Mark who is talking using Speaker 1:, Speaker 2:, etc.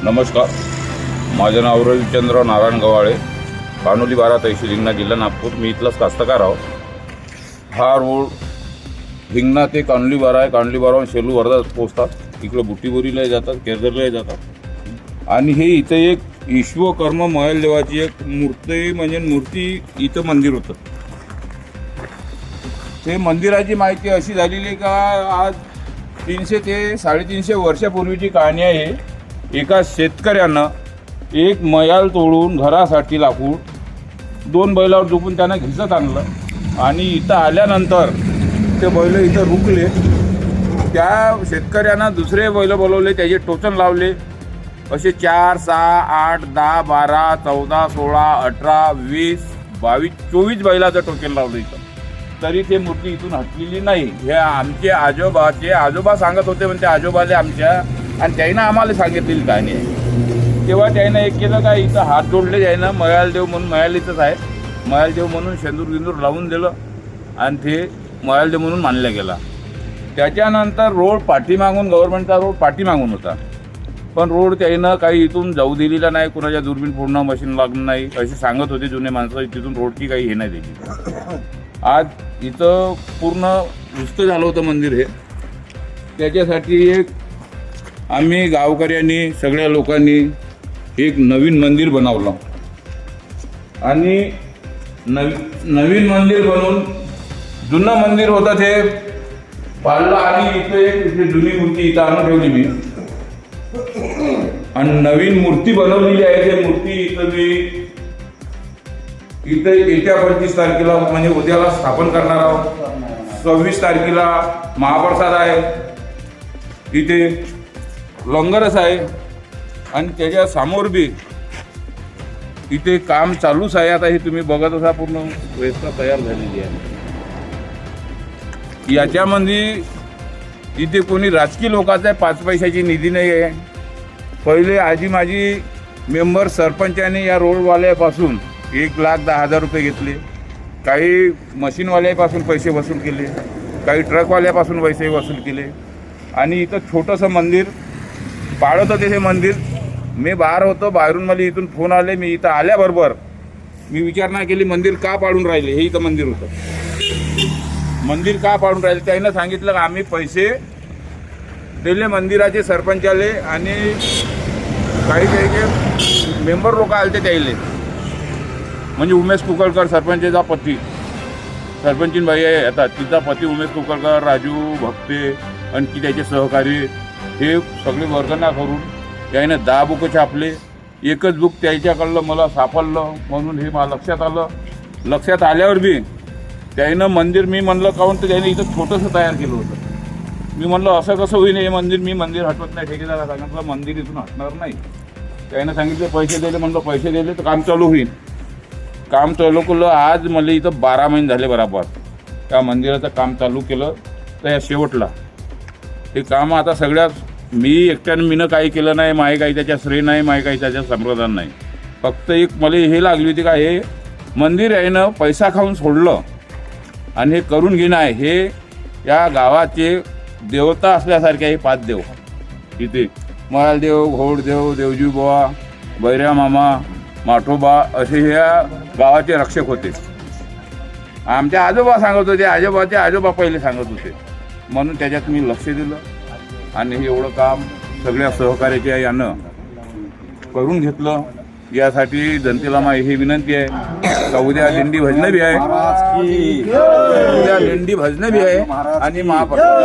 Speaker 1: नमस्कार, माझं नाव रविचंद्र नारायण गवाळे, कानोली 12 तहसील हिंगणा, जिल्हा नागपूर. मी इथलाच कास्तकार आहो. हा रोड हिंगणा ते कानोली 12 आहे. कानोली 12 शेलू वर्धा पोचतात. इकडं बुट्टीबोरीला जातात, केरदरला जातात. आणि हे इथं एक विश्वकर्मा महल देवाची एक मूर्ती म्हणजे मूर्ती इथं मंदिर होतं. ते मंदिराची माहिती अशी झालेली का आज 300 ते 350 वर्षापूर्वीची कहाणी आहे. एका शेतकऱ्यानं एक मयाल तोडून घरासाठी लाकूड 2 बैलावर झोपून त्यानं घिसत आणलं आणि इथं आल्यानंतर ते बैल इथं रुकले. त्या शेतकऱ्यानं दुसरे बैल बोलवले, त्याचे टोचन लावले. असे 4, 6, 8, 10, 12, 14, 16, 18, 20, 22, 24 बैलाचं टोचन लावलं इथं. तरी ते मूर्ती इथून हटलेली नाही. हे आमचे आजोबा सांगत होते, म्हणजे आजोबाले आमच्या, आणि त्यानं आम्हाला सांगितलेली कहाणी आहे. तेव्हा त्यानं एक केलं का, इथं हात जोडले. त्यानं मयालदेव म्हणून, मयालीचंच आहे, मयालदेव म्हणून शेंदूर लावून दिलं आणि ते मयालदेव म्हणून मानला गेला. त्याच्यानंतर रोड पाठीमागून, गव्हर्नमेंटचा रोड पाठीमागून होता, पण रोड त्यानं काही इथून जाऊ दिलेला नाही. कुणाच्या दुर्बीण पूर्ण मशीन लागलं नाही असे सांगत होते जुने माणसं. तिथून रोडची काही हे नाही दिली. आज इथं पूर्ण नुसतं झालं होतं मंदिर हे. त्याच्यासाठी एक आम्ही गावकऱ्यांनी, सगळ्या लोकांनी एक नवीन मंदिर बनवलं आणि नवीन मंदिर बनवून जुनं मंदिर होतं ते पाडलं आणि इथं एक जुनी मूर्ती इथं आणून ठेवली मी आणि नवीन मूर्ती बनवलेली आहे. ते मूर्ती इथं मी इथं येत्या 25 तारखेला म्हणजे उद्याला स्थापन करणार आहोत. 26 तारखेला महाप्रसाद आहे, इथे लंगरच आहे आणि त्याच्या समोर बी इथे काम चालूच आहे. आता हे तुम्ही बघत असा पूर्ण व्यवस्था तयार झालेली आहे. याच्यामध्ये इथे कोणी राजकीय लोकांचा 5 पैशाची निधी नाही आहे. पहिले आजी माझी मेंबर सरपंचाने या रोडवाल्यापासून 1,10,000 रुपये घेतले. काही मशीनवाल्यापासून पैसे वसूल केले, काही ट्रकवाल्यापासून पैसे वसूल केले आणि इथं छोटंसं मंदिर पाळत होते. हे मंदिर मी बाहेर होतो, बाहेरून मला इथून फोन आले. मी इथं आल्याबरोबर मी विचारणा केली, मंदिर का पाडून राहिले. हे इथं मंदिर होतं, मंदिर का पाडून राहिले. त्यानं सांगितलं का आम्ही पैसे दिले मंदिराचे सरपंचाले आणि काही मेंबर लोक आले त्याले, म्हणजे उमेश कुकळकर सरपंचचा पती, सरपंचीन बाई आहे आता, तिचा पती उमेश कुकळकर, राजू भक्ते आणखी त्याचे सहकारी, हे सगळे वर्गना करून त्यानं 10 बुक छापले. एकच बुक त्याच्याकडलं मला सापडलं म्हणून हे मला लक्षात आलं. लक्षात आल्यावर बी त्यानं मंदिर, मी म्हणलं काहून, तर त्याने इथं छोटंसं तयार केलं होतं. मी म्हणलं असं कसं होईल हे मंदिर, मी मंदिर हटवत नाही. ठेकेदाराला सांगितलं मंदिर इथून हटणार नाही. त्यानं सांगितले पैसे दिले. म्हणलं पैसे दिले तर काम चालू होईल. काम चालू केलं. आज मला इथं 12 महिने झाले बराबर त्या मंदिराचं काम चालू केलं. तर या शेवटला हे काम आता सगळ्यात मी एकट्यानं मीनं काही केलं नाही. माही काही त्याच्या श्रेय नाही, माही काही त्याच्या संप्रदान नाही. फक्त एक मला हे लागली होती का हे मंदिर आहे ना पैसा खाऊन सोडलं आणि हे करून घेणं आहे. हे या गावाचे देवता असल्यासारखे आहे. 5 देव इथे, मयालदेव, घोडदेव, देवजीबुवा, बैऱ्या मामा, माठोबा असे ह्या गावाचे रक्षक होते. आमच्या आजोबा सांगत होते, आजोबा पहिले सांगत होते, म्हणून त्याच्यात मी लक्ष दिलं आणि हे एवढं काम सगळ्या सहकार्याच्या यानं करून घेतलं. यासाठी जनतेला माझी ही विनंती आहे का उद्या दिंडी भजनं बी आहे, आणि महाप्रसाद